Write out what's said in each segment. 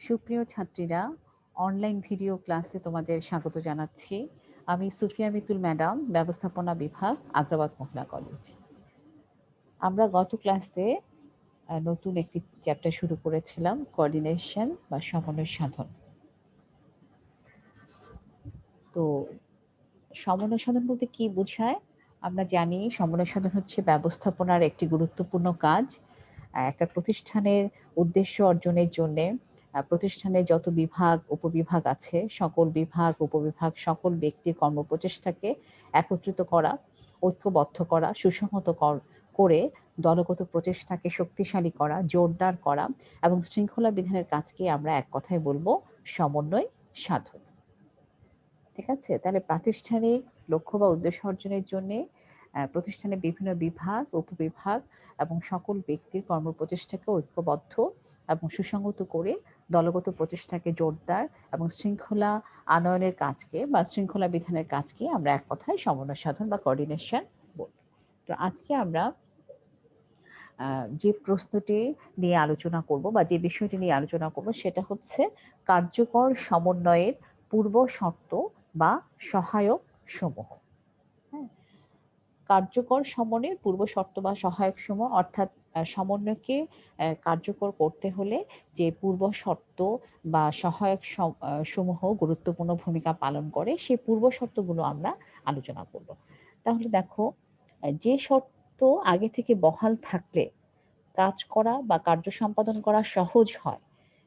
সুপ্রিয় ছাত্রীরা, online video ক্লাসে তোমাদের স্বাগত জানাচ্ছি। আমি সুফিয়া মিতুল ম্যাডাম, ব্যবস্থাপনা বিভাগ, আগ্রাবাদ মহিলা কলেজ। আমরা গত ক্লাসে নতুন একটি চ্যাপ্টার শুরু করেছিলাম, কোঅর্ডিনেশন বা সমন্বয় সাধন। তো সমন্বয় সাধন বলতে কি বোঝায়? আমরা জানি সমন্বয় সাধন হচ্ছে ব্যবস্থাপনার একটি গুরুত্বপূর্ণ কাজ। একটা প্রতিষ্ঠানের উদ্দেশ্য অর্জনের জন্যে প্রতিষ্ঠানের যত বিভাগ উপবিভাগ আছে, সকল বিভাগ উপবিভাগ সকল ব্যক্তির কর্মপ্রচেষ্টাকে একত্রিত করা, ঐক্যবদ্ধ করা, সুসংহত করে দলগত প্রচেষ্টাকে শক্তিশালী করা, জোরদার করা এবং শৃঙ্খলা বিধানের কাজকে আমরা এক কথায় বলবো সমন্বয় সাধন। ঠিক আছে? তাহলে প্রাতিষ্ঠানিক লক্ষ্য বা উদ্দেশ্য অর্জনের জন্যে প্রতিষ্ঠানের বিভিন্ন বিভাগ, উপবিভাগ এবং সকল ব্যক্তির কর্মপ্রচেষ্টাকে ঐক্যবদ্ধ এবং সুসংহত করে দলগত প্রচেষ্টাকে জোরদার এবং শৃঙ্খলা আনয়নের কাজকে বা শৃঙ্খলা বিধানের কাজকে আমরা এক কথায় সমন্বয় সাধন বা কোঅর্ডিনেশন বলব। তো আজকে আমরা যে প্রশ্নটি নিয়ে আলোচনা করব বা যে বিষয়টি নিয়ে আলোচনা করব সেটা হচ্ছে কার্যকর সমন্বয়ের পূর্ব শর্ত বা সহায়ক সমূহ। হ্যাঁ, কার্যকর সমন্বয়ের পূর্ব শর্ত বা সহায়ক সমূহ অর্থাৎ সমন্বয়কে কার্যকর করতে হলে যে পূর্ব শর্ত বা সহায়ক সমূহ গুরুত্বপূর্ণ ভূমিকা পালন করে সেই পূর্ব শর্তগুলো আমরা আলোচনা করব। তাহলে দেখো, যে শর্ত আগে থেকে বহাল থাকলে কাজ করা বা কার্য সম্পাদন করা সহজ হয়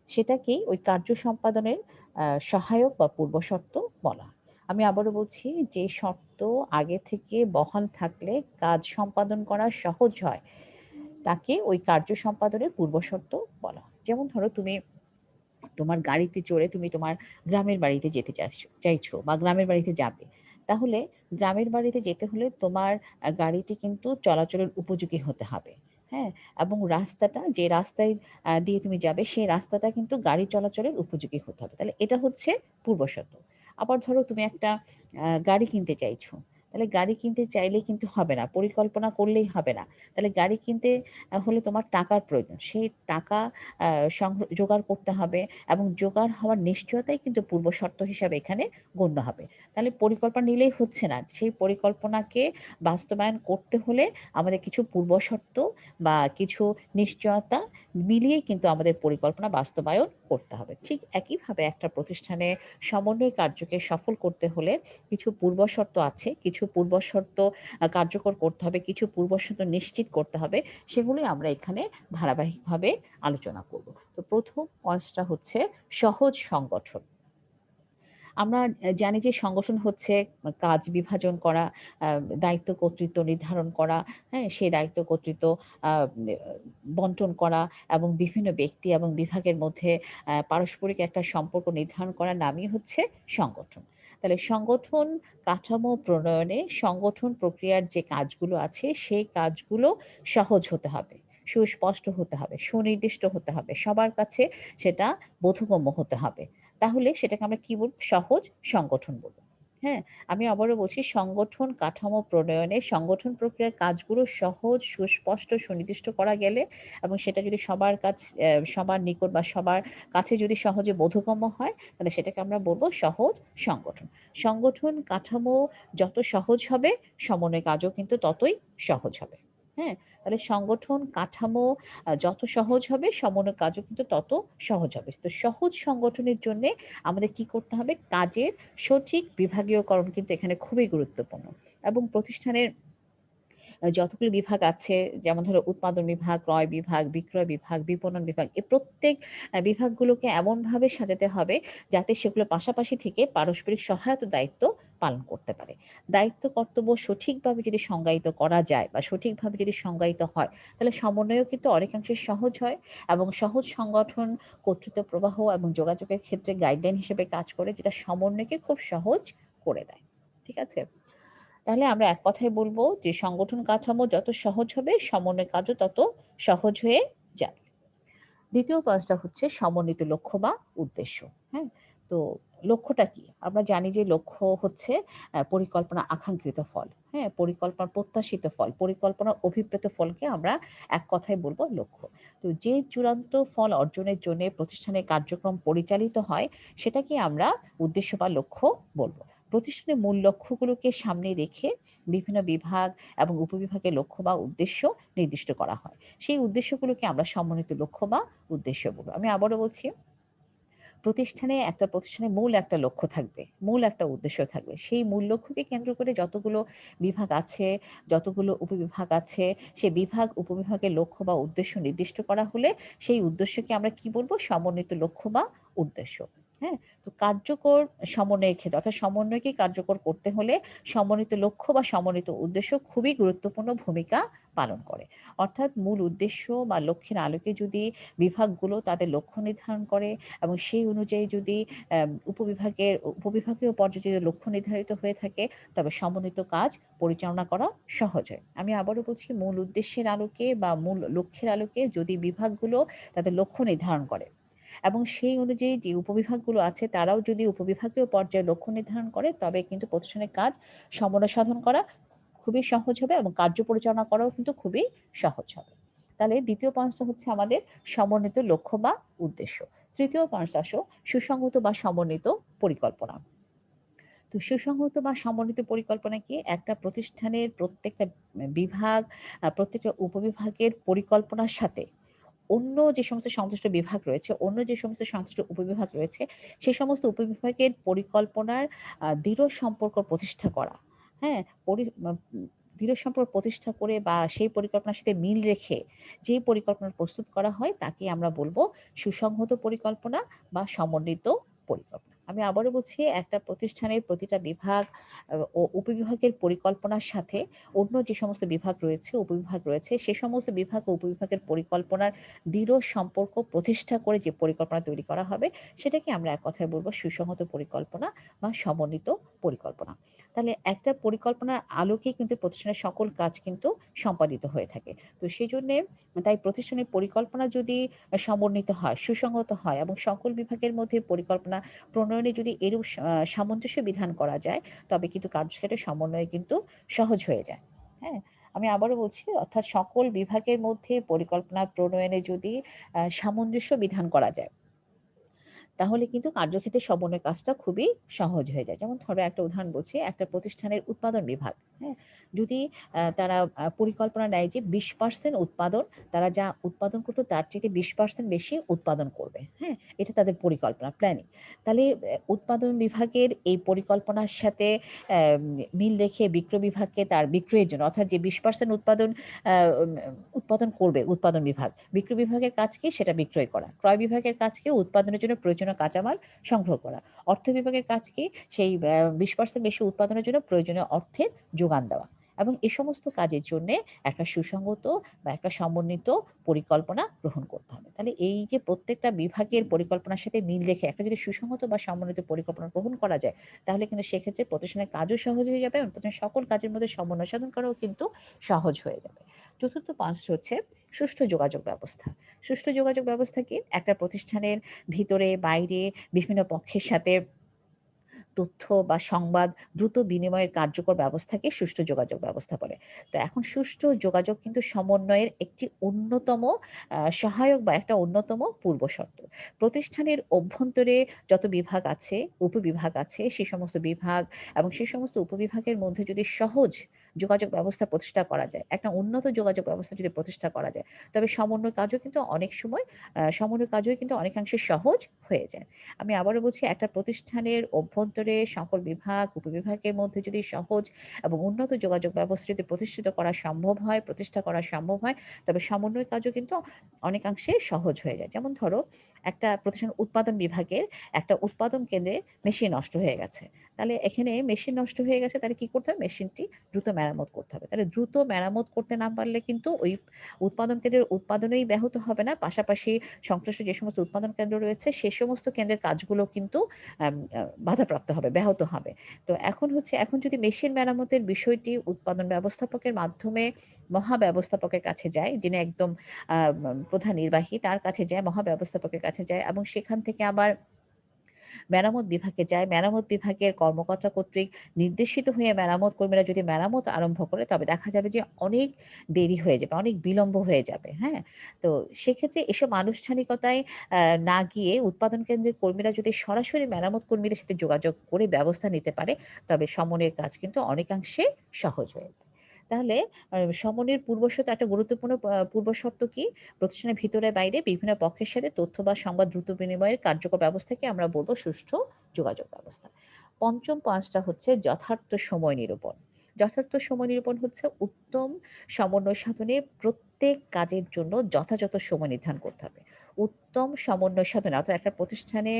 সেটাকেই ওই কার্য সম্পাদনের সহায়ক বা পূর্বশর্ত বলা হয়। আমি আবারও বলছি, যে শর্ত আগে থেকে বহাল থাকলে কাজ সম্পাদন করা সহজ হয় তাকে ওই কার্য সম্পাদনের পূর্বশর্ত বলা হয়। যেমন ধরো, তুমি তোমার গাড়িতে চড়ে তুমি তোমার গ্রামের বাড়িতে যেতে চাইছো বা গ্রামের বাড়িতে যাবে। তাহলে গ্রামের বাড়িতে যেতে হলে তোমার গাড়িটি কিন্তু চলাচলের উপযোগী হতে হবে। হ্যাঁ? এবং রাস্তাটা, যে রাস্তায় দিয়ে তুমি যাবে সেই রাস্তাটা কিন্তু গাড়ি চলাচলের উপযোগী হতে হবে। তাহলে এটা হচ্ছে পূর্বশর্ত। আবার ধরো, তুমি একটা গাড়ি কিনতে চাইছো। তাহলে গাড়ি কিনতে চাইলেই কিন্তু হবে না, পরিকল্পনা করলেই হবে না। তাহলে গাড়ি কিনতে হলে তোমার টাকার প্রয়োজন। সেই টাকা জোগাড় করতে হবে এবং জোগাড় হওয়ার নিশ্চয়তাই কিন্তু পূর্ব শর্ত হিসাবে এখানে গণ্য হবে। তাহলে পরিকল্পনা নিলেই হচ্ছে না। সেই পরিকল্পনাকে বাস্তবায়ন করতে হলে আমাদের কিছু পূর্ব শর্ত বা কিছু নিশ্চয়তা মিলিয়েই কিন্তু আমাদের পরিকল্পনা বাস্তবায়ন করতে হবে। ঠিক একইভাবে একটা প্রতিষ্ঠানে সমন্বয় কার্যকে সফল করতে হলে কিছু পূর্ব শর্ত আছে, কিছু পূর্ব শর্ত কার্যকর করতে হবে, কিছু পূর্ব শর্ত নিশ্চিত করতে হবে। সেগুলোই আমরা এখানে ধারাবাহিকভাবে আলোচনা করব। তো প্রথম কাজটা হচ্ছে সহজ সংগঠন। আমরা জানি যে সংগঠন হচ্ছে কাজ বিভাজন করা, আ দায়িত্ব কর্তৃত্ব নির্ধারণ করা, হ্যাঁ? সেই দায়িত্ব কর্তৃত্ব আ বন্টন করা এবং বিভিন্ন ব্যক্তি এবং বিভাগের মধ্যে পারস্পরিক একটা সম্পর্ক নির্ধারণ করার নামই হচ্ছে সংগঠন। তাহলে সংগঠন কাঠামো প্রণয়নে সংগঠন প্রক্রিয়ার যে কাজগুলো আছে সেই কাজগুলো সহজ হতে হবে, সুস্পষ্ট হতে হবে, সুনির্দিষ্ট হতে হবে। সবার কাছে সেটা বোধগম্য হতে হবে। তাহলে সেটাকে আমরা কি বলব? সহজ সংগঠন বলব। হ্যাঁ? আমি আবারও বলছি, সংগঠন কাঠামো প্রণয়নে সংগঠন প্রক্রিয়ার কাজগুলো সহজ, সুস্পষ্ট, সুনির্দিষ্ট করা গেলে এবং সেটা যদি সবার নিকট বা সবার কাছে যদি সহজে বোধগম্য হয়, তাহলে সেটাকে আমরা বলব সহজ সংগঠন। সংগঠন কাঠামো যত সহজ হবে, সমন্বয় কাজও কিন্তু ততই সহজ হবে। হ্যাঁ? তাহলে সংগঠন কাঠামো যত সহজ হবে, সমন্বয় কাজও কিন্তু তত সহজ হবে। তো সহজ সংগঠনের জন্যে আমাদের কি করতে হবে? কাজের সঠিক বিভাগীয়করণ কিন্তু এখানে খুবই গুরুত্বপূর্ণ এবং প্রতিষ্ঠানের যতগুলো বিভাগ আছে, যেমন ধরো উৎপাদন বিভাগ, ক্রয় বিভাগ, বিক্রয় বিভাগ, বিপণন বিভাগ, এই প্রত্যেক বিভাগগুলোকে এমনভাবে সাজাতে হবে যাতে সেগুলো পাশাপাশি থেকে পারস্পরিক সহায়তা দায়িত্ব পালন করতে পারে। দায়িত্ব কর্তব্য সঠিকভাবে যদি সংজ্ঞায়িত করা যায় বা সঠিকভাবে যদি সংজ্ঞায়িত হয়, তাহলে সমন্বয়ও কিন্তু অনেকাংশে সহজ হয় এবং সহজ সংগঠন কর্তৃত্ব প্রবাহ এবং যোগাযোগের ক্ষেত্রে গাইডলাইন হিসেবে কাজ করে, যেটা সমন্বয়কে খুব সহজ করে দেয়। ঠিক আছে? তাহলে আমরা এক কথায় বলব যে সংগঠন কাঠামো যত সহজ হবে, সমন্বয় কাজও তত সহজ হয়ে যাবে। দ্বিতীয় কাজটা হচ্ছে সমন্বিত লক্ষ্য বা উদ্দেশ্য। হ্যাঁ? তো লক্ষ্যটা কি? আমরা জানি যে লক্ষ্য হচ্ছে পরিকল্পনা আকাঙ্ক্ষিত ফল। হ্যাঁ? পরিকল্পনার প্রত্যাশিত ফল, পরিকল্পনার অভিপ্রেত ফলকে আমরা এক কথায় বলব লক্ষ্য। তো যে চূড়ান্ত ফল অর্জনের জন্যে প্রতিষ্ঠানের কার্যক্রম পরিচালিত হয়, সেটাকে আমরা উদ্দেশ্য বা লক্ষ্য বলব। প্রতিষ্ঠানের মূল লক্ষ্যগুলোকে সামনে রেখে বিভিন্ন বিভাগ এবং উপবিভাগের লক্ষ্য বা উদ্দেশ্য নির্দিষ্ট করা হয়। সেই উদ্দেশ্যগুলোকে আমরা সমন্বিত লক্ষ্য বা উদ্দেশ্য বলব। আমি আবারও বলছি, প্রতিষ্ঠানের মূল একটা লক্ষ্য থাকবে, মূল একটা উদ্দেশ্য থাকবে। সেই মূল লক্ষ্যকে কেন্দ্র করে যতগুলো বিভাগ আছে, যতগুলো উপবিভাগ আছে, সে বিভাগ উপবিভাগের লক্ষ্য বা উদ্দেশ্য নির্দিষ্ট করা হলে সেই উদ্দেশ্যকে আমরা কি বলব? সমন্বিত লক্ষ্য বা উদ্দেশ্য। হ্যাঁ? তো কার্যকর সমন্বয়ের ক্ষেত্রে অর্থাৎ সমন্বয়কে কার্যকর করতে হলে সমন্বিত লক্ষ্য বা সমন্বিত উদ্দেশ্য খুবই গুরুত্বপূর্ণ ভূমিকা পালন করে। অর্থাৎ মূল উদ্দেশ্য বা লক্ষ্যের আলোকে যদি বিভাগগুলো তাদের লক্ষ্য নির্ধারণ করে এবং সেই অনুযায়ী যদি উপবিভাগীয় পর্যায়ে যদি লক্ষ্য নির্ধারিত হয়ে থাকে, তবে সমন্বিত কাজ পরিচালনা করা সহজ হয়। আমি আবারও বলছি, মূল উদ্দেশ্যের আলোকে বা মূল লক্ষ্যের আলোকে যদি বিভাগগুলো তাদের লক্ষ্য নির্ধারণ করে এবং সেই অনুযায়ী যে উপবিভাগগুলো আছে তারাও যদি উপবিভাগীয় পর্যায়ে লক্ষ্য নির্ধারণ করে, তবে কিন্তু প্রতিষ্ঠানের কাজ সমন্বয় সাধন করা খুবই সহজ হবে এবং কার্য পরিচালনা করাও কিন্তু খুবই সহজ হবে। তাহলে ২য় পয়েন্টটা হচ্ছে আমাদের সমন্বিত লক্ষ্য বা উদ্দেশ্য। ৩য় পয়েন্টে আসো, সুসংহত বা সমন্বিত পরিকল্পনা। তো সুসংহত বা সমন্বিত পরিকল্পনা কি? একটা প্রতিষ্ঠানের প্রত্যেকটা বিভাগ, প্রত্যেকটা উপবিভাগের পরিকল্পনার সাথে অন্য যে সমস্ত সংশ্লিষ্ট বিভাগ রয়েছে, অন্য যে সমস্ত সংশ্লিষ্ট উপবিভাগ রয়েছে, সে সমস্ত উপবিভাগের পরিকল্পনার দৃঢ় সম্পর্ক প্রতিষ্ঠা করা। হ্যাঁ? পরি মা উম দৃঢ় সম্পর্ক প্রতিষ্ঠা করে বা সেই পরিকল্পনার সাথে মিল রেখে যেই পরিকল্পনা প্রস্তুত করা হয় তাকে আমরা বলব সুসংহত পরিকল্পনা বা সমন্বিত পরিকল্পনা। আমি আবারও বলছি, একটা প্রতিষ্ঠানের প্রতিটা বিভাগ ও উপবিভাগের পরিকল্পনার সাথে অন্য যে সমস্ত বিভাগ রয়েছে, উপবিভাগ রয়েছে, সে সমস্ত বিভাগ ও উপবিভাগের পরিকল্পনার দৃঢ় সম্পর্ক প্রতিষ্ঠা করে যে পরিকল্পনা তৈরি করা হবে, সেটাকে আমরা এক কথায় বলব সুসংহত পরিকল্পনা বা সমন্বিত পরিকল্পনা। তাহলে একটা পরিকল্পনার আলোকেই কিন্তু প্রতিষ্ঠানের সকল কাজ কিন্তু সম্পাদিত হয়ে থাকে। তো সেজন্যে তাই প্রতিষ্ঠানের পরিকল্পনা যদি সমন্বিত হয়, সুসংহত হয় এবং সকল বিভাগের মধ্যে পরিকল্পনা প্রণয়নে যদি এরূপ সামঞ্জস্য বিধান করা যায়, তবে কিন্তু কার্যক্ষেত্রে সমন্বয় কিন্তু সহজ হয়ে যায়। হ্যাঁ? আমি আবারও বলছি, অর্থাৎ সকল বিভাগের মধ্যে পরিকল্পনা প্রণয়নে যদি সামঞ্জস্য বিধান করা যায়, তাহলে কিন্তু কার্যক্ষেত্রে সমন্বয় কাজটা খুবই সহজ হয়ে যায়। যেমন ধরো, একটা উদাহরণ বলছি, একটা প্রতিষ্ঠানের উৎপাদন বিভাগ, হ্যাঁ? যদি তারা পরিকল্পনা নেয় যে ২০% উৎপাদন, তারা যা উৎপাদন করত তার চাইতে ২০% বেশি উৎপাদন করবে, হ্যাঁ? এটা তাদের পরিকল্পনা, প্ল্যানিং। তাহলে উৎপাদন বিভাগের এই পরিকল্পনার সাথে মিল রেখে বিক্রয় বিভাগকে তার বিক্রয়ের জন্য, অর্থাৎ যে ২০% আ উম উৎপাদন করবে উৎপাদন বিভাগ, বিক্রয় বিভাগের কাজ কি? সেটা বিক্রয় করা। ক্রয় বিভাগের কাজ কি? উৎপাদনের জন্য প্রয়োজনীয় কাঁচামাল সংগ্রহ করা। অর্থ বিভাগের কাজ কি? সেই ২০% বেশি উৎপাদনের জন্য প্রয়োজনীয় অর্থের যোগান দেওয়া। এবং এ সমস্ত কাজের জন্যে একটা সুসংগত বা একটা সমন্বিত পরিকল্পনা গ্রহণ করতে হবে। তাহলে এই যে প্রত্যেকটা বিভাগের পরিকল্পনার সাথে মিল রেখে একটা যদি সুসংহত বা সমন্বিত পরিকল্পনা গ্রহণ করা যায়, তাহলে কিন্তু সেক্ষেত্রে প্রতিষ্ঠানের কাজও সহজ হয়ে যাবে এবং প্রতিষ্ঠানের সকল কাজের মধ্যে সমন্বয় সাধন করাও কিন্তু সহজ হয়ে যাবে। চতুর্থ পয়েন্ট হচ্ছে সুষ্ঠু যোগাযোগ ব্যবস্থা। সুষ্ঠু যোগাযোগ ব্যবস্থা কি? একটা প্রতিষ্ঠানের ভিতরে বাইরে বিভিন্ন পক্ষের সাথে তথ্য বা সংবাদ দ্রুত বিনিময়ের কার্যকর ব্যবস্থাকে সুষ্ঠু যোগাযোগ ব্যবস্থা বলে। তো এখন সুষ্ঠু যোগাযোগ কিন্তু সমন্বয়ের একটি অন্যতম সহায়ক বা একটা অন্যতম পূর্বশর্ত। প্রতিষ্ঠানের অভ্যন্তরে যত বিভাগ আছে, উপবিভাগ আছে, সে সমস্ত বিভাগ এবং সে সমস্ত উপবিভাগের মধ্যে যদি সহজ যোগাযোগ ব্যবস্থা প্রতিষ্ঠা করা যায়, একটা উন্নত যোগাযোগ ব্যবস্থা যদি প্রতিষ্ঠা করা যায়, তবে সমন্বয় কাজও কিন্তু অনেকাংশে সহজ হয়ে যায়। আমি আবারও বলছি, একটা প্রতিষ্ঠানের অভ্যন্তরে সকল বিভাগ, উপবিভাগের মধ্যে যদি সহজ এবং উন্নত যোগাযোগ ব্যবস্থা যদি প্রতিষ্ঠা করা সম্ভব হয়, তবে সমন্বয় কাজও কিন্তু অনেকাংশে সহজ হয়ে যায়। যেমন ধরো, একটা প্রতিষ্ঠান উৎপাদন বিভাগের একটা উৎপাদন কেন্দ্রে মেশিন নষ্ট হয়ে গেছে। তাহলে এখানে মেশিন নষ্ট হয়ে গেছে, তাহলে কি করতে হবে? মেশিনটি দ্রুত মেরামত করতে হবে। তাহলে দ্রুত মেরামত করতে না পারলে কিন্তু ওই উৎপাদন কেন্দ্রের উৎপাদনেই ব্যাহত হবে না, পাশাপাশি সংশ্লিষ্ট যে সমস্ত উৎপাদন কেন্দ্র রয়েছে সে সমস্ত কেন্দ্রের কাজগুলো কিন্তু বাধাপ্রাপ্ত হবে, ব্যাহত হবে। তো এখন যদি মেশিন মেরামতের বিষয়টি উৎপাদন ব্যবস্থাপকের মাধ্যমে মহাব্যবস্থাপকের কাছে যায়, যিনি একদম প্রধান নির্বাহী, তার কাছে যায়, মহাব্যবস্থাপকের কাছে যায় এবং সেখান থেকে আবার মেরামত বিভাগে যায়, মেরামত বিভাগের কর্মকর্তা কর্তৃক নির্দেশিত হয়ে মেরামত কর্মীরা যদি মেরামত আরম্ভ করে তবে দেখা যাবে যে অনেক দেরি হয়ে যাবে, অনেক বিলম্ব হয়ে যাবে, হ্যাঁ? তো সেক্ষেত্রে এসব আনুষ্ঠানিকতায় না গিয়ে উৎপাদন কেন্দ্রের কর্মীরা যদি সরাসরি মেরামত কর্মীদের সাথে যোগাযোগ করে ব্যবস্থা নিতে পারে, তবে সমনের কাজ কিন্তু অনেকাংশে সহজ হয়ে যায়। তাহলে সমনের পূর্বশর্ত একটা গুরুত্বপূর্ণ পূর্বশর্ত কি? প্রতিষ্ঠানের ভিতরে বাইরে বিভিন্ন পক্ষের সাথে তথ্য বা সংবাদ দ্রুত বিনিময়ের কার্যকর ব্যবস্থাকে আমরা বলব সুষ্ঠু যোগাযোগ ব্যবস্থা। ৫ম পাঁচটা হচ্ছে যথার্থ সময় নিরূপণ। যথার্থ সময় নিরূপণ হচ্ছে উত্তম সমন্বয় সাধনে প্রত্যেক কাজের জন্য যথাযথ সময় নির্ধারণ করতে হবে। উত্তম সমন্বয় সাধনে অর্থাৎ একটা প্রতিষ্ঠানে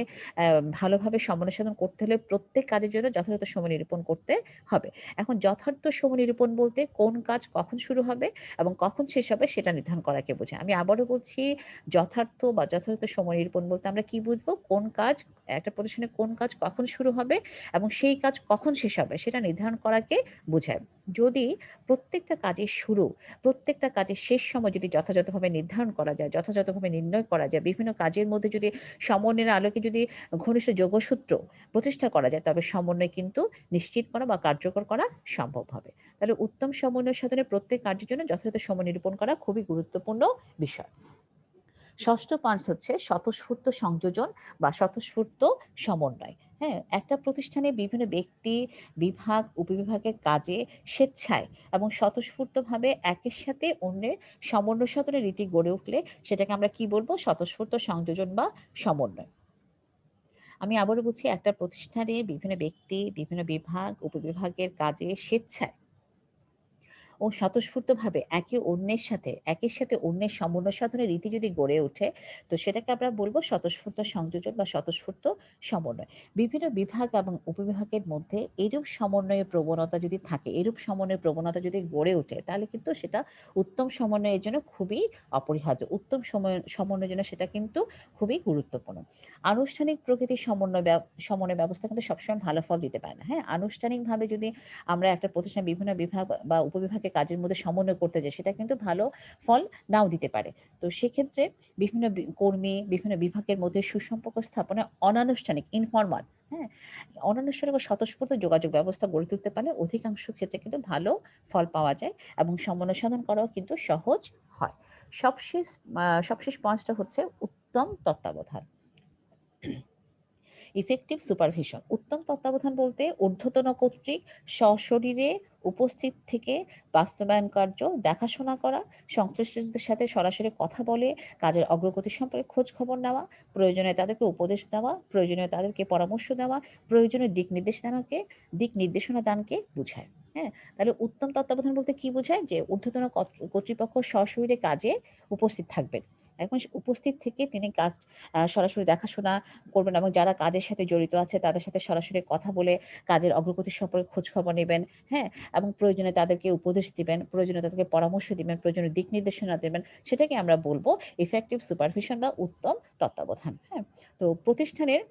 ভালোভাবে সমন্বয় সাধন করতে হলে প্রত্যেক কাজের জন্য যথাযথ সময় নিরূপণ করতে হবে। এখন যথার্থ সময় নিরূপণ বলতে কোন কাজ কখন শুরু হবে এবং কখন শেষ হবে সেটা নির্ধারণ করাকে বোঝায়। আমি আবারও বলছি, যথার্থ বা যথাযথ সময় নিরূপণ বলতে আমরা কি বুঝবো? কোন কাজ একটা প্রতিষ্ঠানে কোন কাজ কখন শুরু হবে এবং সেই কাজ কখন শেষ হবে সেটা নির্ধারণ করাকে বোঝায়। যদি প্রত্যেকটা কাজের শুরু, প্রত্যেকটা কাজের শেষ সময় যদি যথাযথভাবে নির্ধারণ করা যায়, যথাযথভাবে নির্ণয় করা যায়, বিভিন্ন কাজের মধ্যে যদি সমন্বয়ের আলোকে যদি ঘনিষ্ঠ যোগসূত্র প্রতিষ্ঠা করা যায়, তবে সমন্বয় কিন্তু নিশ্চিত করা বা কার্যকর করা সম্ভব হবে। তাহলে উত্তম সমন্বয় সাধনে প্রত্যেক কার্যের জন্য যথাযথ সময় নিরূপণ করা খুবই গুরুত্বপূর্ণ বিষয়। ষষ্ঠ পয়েন্ট হচ্ছে স্বতঃস্ফূর্ত সংযোজন বা স্বতঃস্ফূর্ত সমন্বয়। হ্যাঁ? একটা প্রতিষ্ঠানে বিভিন্ন ব্যক্তি, বিভাগ, উপবিভাগের কাজে স্বেচ্ছায় এবং স্বতঃস্ফূর্তভাবে একের সাথে অন্যের সমন্বয় সাধনের রীতি গড়ে উঠলে সেটাকে আমরা কি বলবো? স্বতঃস্ফূর্ত সংযোজন বা সমন্বয়। আমি আবারও বলছি, একটা প্রতিষ্ঠানে বিভিন্ন ব্যক্তি, বিভিন্ন বিভাগ, উপবিভাগের কাজে স্বেচ্ছায় ও স্বতঃস্ফূর্তভাবে একের সাথে অন্যের সমন্বয় সাধনের রীতি যদি গড়ে ওঠে, তো সেটাকে আমরা বলব স্বতঃস্ফূর্ত সংযোজন বা স্বতঃস্ফূর্ত সমন্বয়। বিভিন্ন বিভাগ এবং উপবিভাগের মধ্যে এরূপ সমন্বয়ের প্রবণতা যদি থাকে, এরূপ সমন্বয়ের প্রবণতা যদি গড়ে ওঠে, তাহলে কিন্তু সেটা উত্তম সমন্বয়ের জন্য খুবই অপরিহার্য। উত্তম সমন্বয়ের জন্য সেটা কিন্তু খুবই গুরুত্বপূর্ণ। আনুষ্ঠানিক প্রকৃতির সমন্বয় ব্যবস্থা কিন্তু সবসময় ভালো ফল দিতে পারে না। হ্যাঁ? আনুষ্ঠানিকভাবে যদি আমরা একটা প্রতিষ্ঠানের বিভিন্ন বিভাগ বা উপবিভাগের কাজের মধ্যে সমন্বয় করতে যাই, সেটা কিন্তু ভালো ফল নাও দিতে পারে। তো সেক্ষেত্রে বিভিন্ন কর্মী, বিভিন্ন বিভাগের মধ্যে সুসম্পর্ক স্থাপনে অনানুষ্ঠানিক ইনফরমাল, হ্যাঁ? অনানুষ্ঠানিক ও স্বতঃস্ফূর্ত যোগাযোগ ব্যবস্থা গড়ে তুলতে পারলে অধিকাংশ ক্ষেত্রে কিন্তু ভালো ফল পাওয়া যায় এবং সমন্বয় সাধন করাও কিন্তু সহজ হয়। সবশেষ পয়েন্টটা হচ্ছে উত্তম তত্ত্বাবধান। Effective supervision. উত্তম তত্ত্বাবধান বলতে ঊর্ধ্বতন কর্তৃক সশরীরে উপস্থিত থেকে বাস্তবায়ন কার্য দেখাশোনা করা, সংশ্লিষ্টদের সাথে সরাসরি কথা বলে কাজের অগ্রগতি সম্পর্কে খোঁজ খবর নেওয়া, প্রয়োজনে তাদেরকে উপদেশ দেওয়া, প্রয়োজনে তাদেরকে পরামর্শ দেওয়া, প্রয়োজনীয় দিক নির্দেশনা দানকে বুঝায়। হ্যাঁ? তাহলে উত্তম তত্ত্বাবধান বলতে কি বোঝায়? যে ঊর্ধ্বতন কর্তৃপক্ষ সশরীরে কাজে উপস্থিত থাকবেন। এখন উপস্থিত থেকে তিনি কাজ সরাসরি দেখাশোনা করবেন এবং যারা কাজের সাথে জড়িত আছে তাদের সাথে সরাসরি কথা বলে কাজের অগ্রগতি সম্পর্কে খোঁজখবর নেবেন, হ্যাঁ? এবং প্রয়োজনে তাদেরকে উপদেশ দিবেন, প্রয়োজনে তাদেরকে পরামর্শ দিবেন, প্রয়োজনে দিক নির্দেশনা দেবেন। সেটাকে আমরা বলব ইফেক্টিভ সুপারভিশন বা উত্তম তত্ত্বাবধান, হ্যাঁ? তো প্রতিষ্ঠানের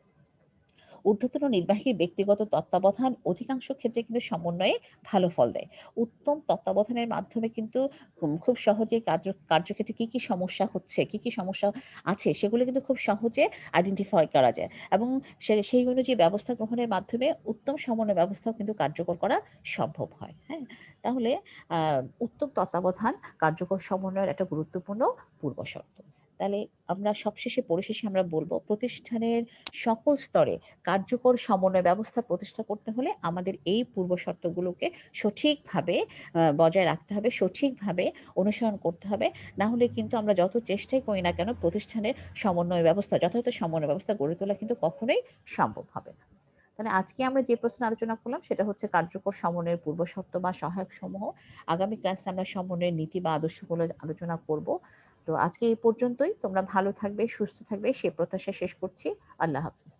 ঊর্ধ্বতন নির্বাহীর ব্যক্তিগত তত্ত্বাবধান অধিকাংশ ক্ষেত্রে কিন্তু সমন্বয়ে ভালো ফল দেয়। উত্তম তত্ত্বাবধানের মাধ্যমে কিন্তু খুব সহজে কার্যক্ষেত্রে কি সমস্যা হচ্ছে, কি সমস্যা আছে সেগুলো কিন্তু খুব সহজে আইডেন্টিফাই করা যায় এবং সেই অনুযায়ী ব্যবস্থা গ্রহণের মাধ্যমে উত্তম সমন্বয় ব্যবস্থাও কিন্তু কার্যকর করা সম্ভব হয়। হ্যাঁ? তাহলে আ উত্তম তত্ত্বাবধান কার্যকর সমন্বয়ের একটা গুরুত্বপূর্ণ পূর্বশর্ত। তাহলে আমরা পরিশেষে আমরা বলব, প্রতিষ্ঠানের সকল স্তরে কার্যকর সমন্বয় ব্যবস্থা প্রতিষ্ঠা করতে হলে আমাদের এই পূর্ব শর্তগুলোকে সঠিকভাবে বজায় রাখতে হবে, সঠিকভাবে অনুসরণ করতে হবে। না হলে কিন্তু আমরা যত চেষ্টাই করি না কেন প্রতিষ্ঠানের যথাযথ সমন্বয় ব্যবস্থা গড়ে তোলা কিন্তু কখনোই সম্ভব হবে না। তাহলে আজকে আমরা যে প্রশ্ন আলোচনা করলাম সেটা হচ্ছে কার্যকর সমন্বয়ের পূর্ব শর্ত বা সহায়ক সমূহ। আগামী ক্লাসে আমরা সমন্বয়ের নীতি বা আদর্শগুলো আলোচনা করব। তো আজকে এই পর্যন্তই। তোমরা ভালো থাকবে, সুস্থ থাকবে সে প্রত্যাশা শেষ করছি। আল্লাহ হাফেজ।